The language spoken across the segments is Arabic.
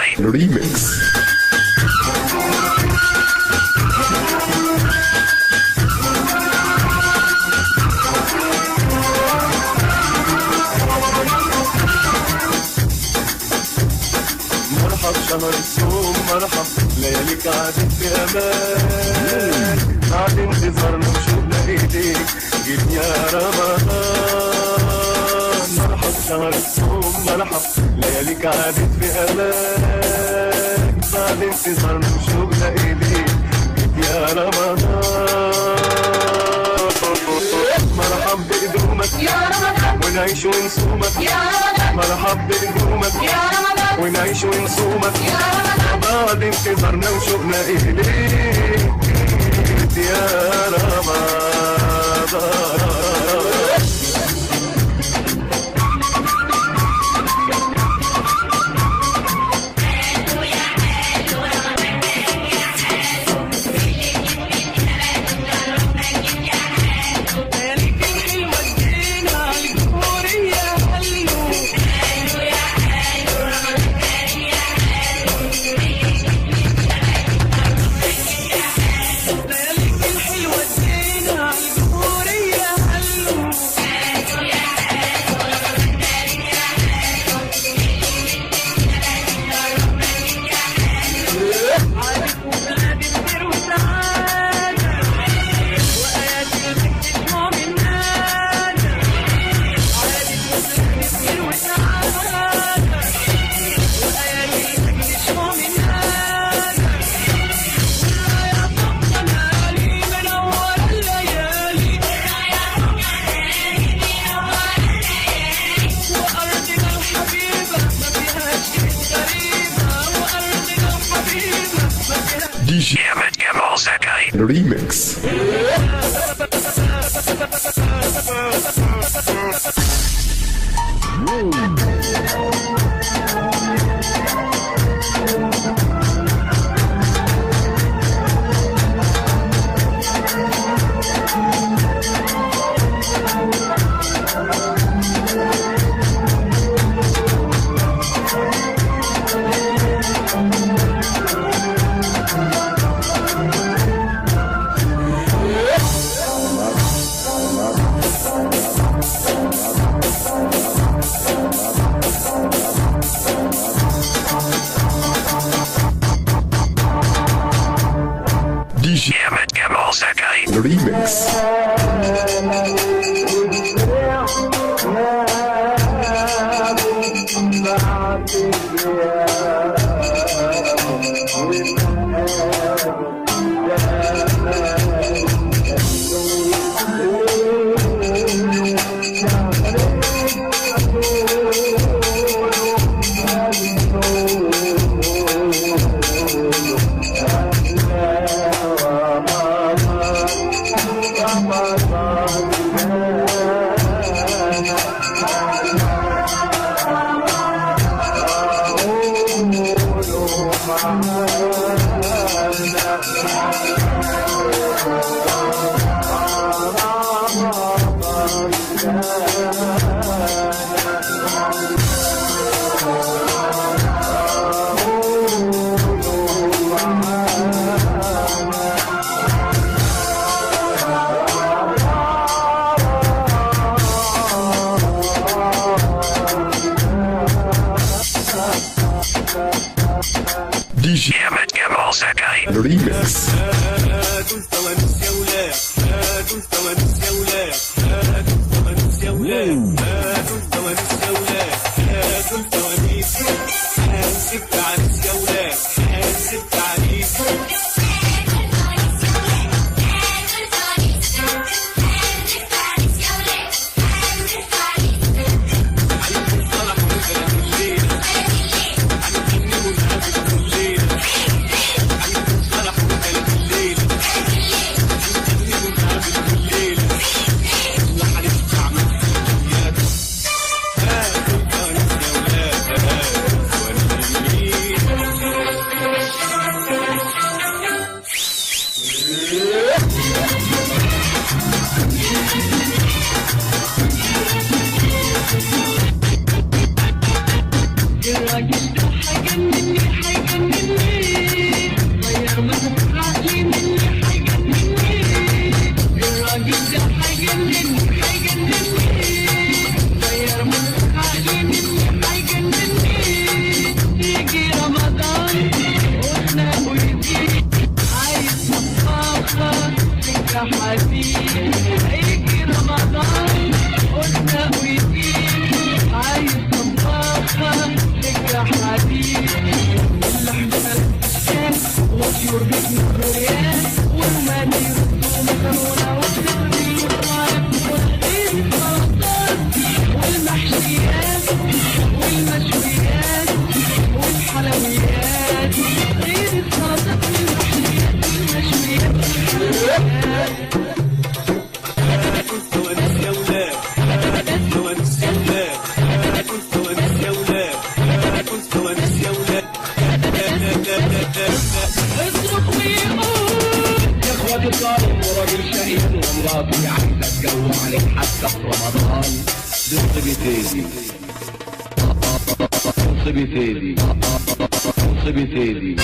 Sakai Remix. مرحب شهر الصوم مرحب لياليك عادت في امان بعد انتظارنا وشوقنا ايديك جيت يا رمضان. مرحب شهر الصوم مرحب لياليك عادت في امان بعد انتظارنا وشوقنا ايديك جيت يا رمضان. مرحب بقدومك يا رمضان ونعيش ونصومك يا رمضان. مرحب بقدومك يا رمضان ونعيش ونصومك يا رمضان بعد انتظارنا وشوقنا إليك يا رمضان. DJ Sakai Remix. DJ Sakai Remix. DJ Sakai Remix. الراجل ده حاجة مني حيجنني، غير مذهب عقلي مني حيجنني، الراجل ده حيجنني حيجنني، غير مذهب عقلي مني حيجنني. يجي رمضان قلنا ويزيد، عايز مصطفى سكة حديد. هيجي رمضان قلنا ويزيد، عايز مصطفى سكة حديد. اللحم الأشكال والطيور بالنوريات، والمالي يردوا مكرونة وخضري وطارق والخير السلطات والمحشيات والمشويات والحلويات، غير السلطات والمحشيات والمشويات والحلويات. كنت ونس يا ولاد، كنت ونس يا ولاد، كنت ونس يا ولاد، كنت ونس يا ولاد. اصرخ ويقول يا اخواتي صايم وراجل شقيان ومراتي عايزه تجو عليك حتى في رمضان. دي مصيبتي مصيبتي مصيبتي.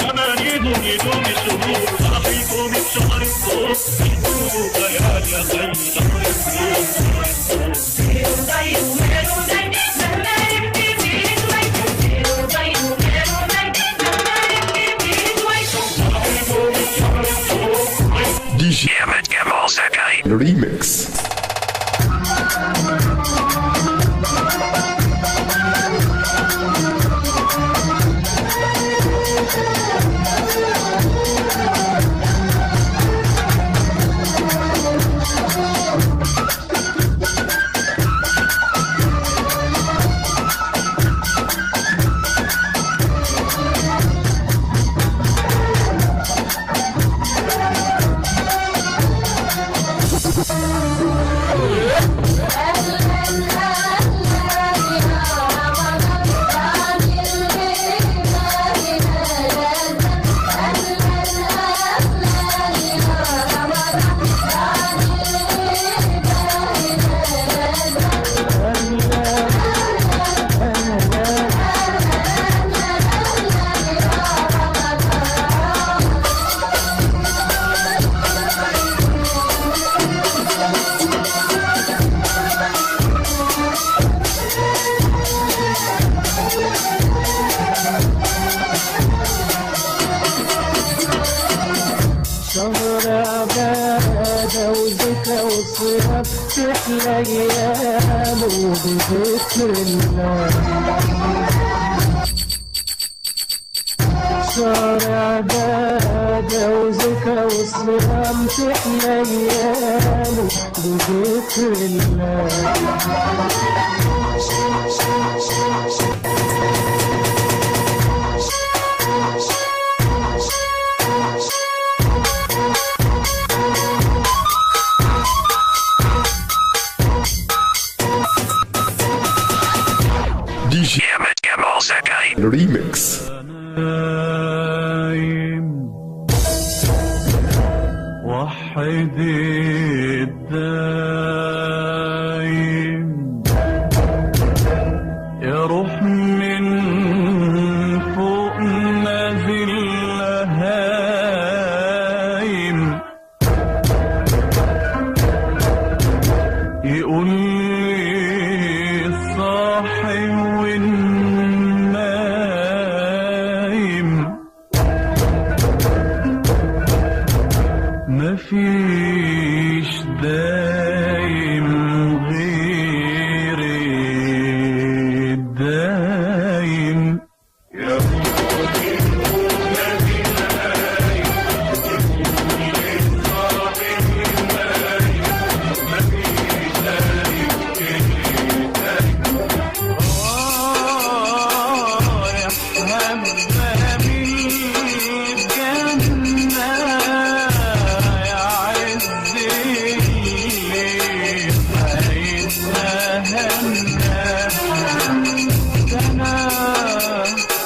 أمانيهم يدوم الشهور، فرحيكم بشهر الصوم، يدوم ليالي خير شهر DJ Kemal Sakai Remix. والصيام تحلى ايام وبذكر الله. شهر عبادة وزكاة والصيام تحلى ايام بذكر الله. DJ Kemal Sakai Remix. وحد الدايم يا روح من فوق نازل هايم، يقول لي الصاحي والنايم، مفيش داعي باب الجنة يا عز الليل هيتهنى ده أنا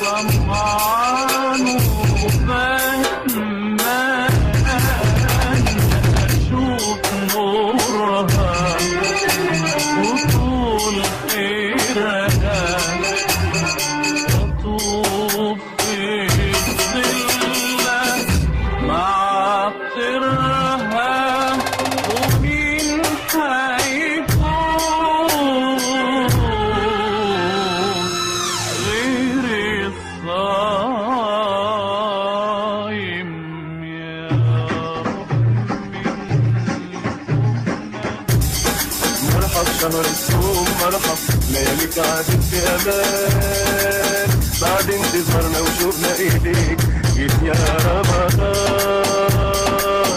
طمعان وبتمنى أشوف نورها وطول خيرها وأطوف في الظلة مع طرها ومين هيفوت غير الصايم يا مرحب شهر الصوم مرحب لياليك عادت في امان بعد انتظارنا وشوقنا ايديك جيت يا رمضان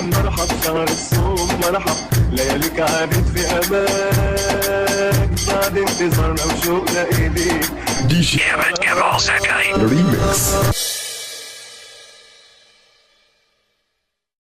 مرحب شهر الصوم مرحب لياليك عادت في امان بعد انتظارنا وشوقنا ايديك DJ Ahmed Kamal Sakai. Remix.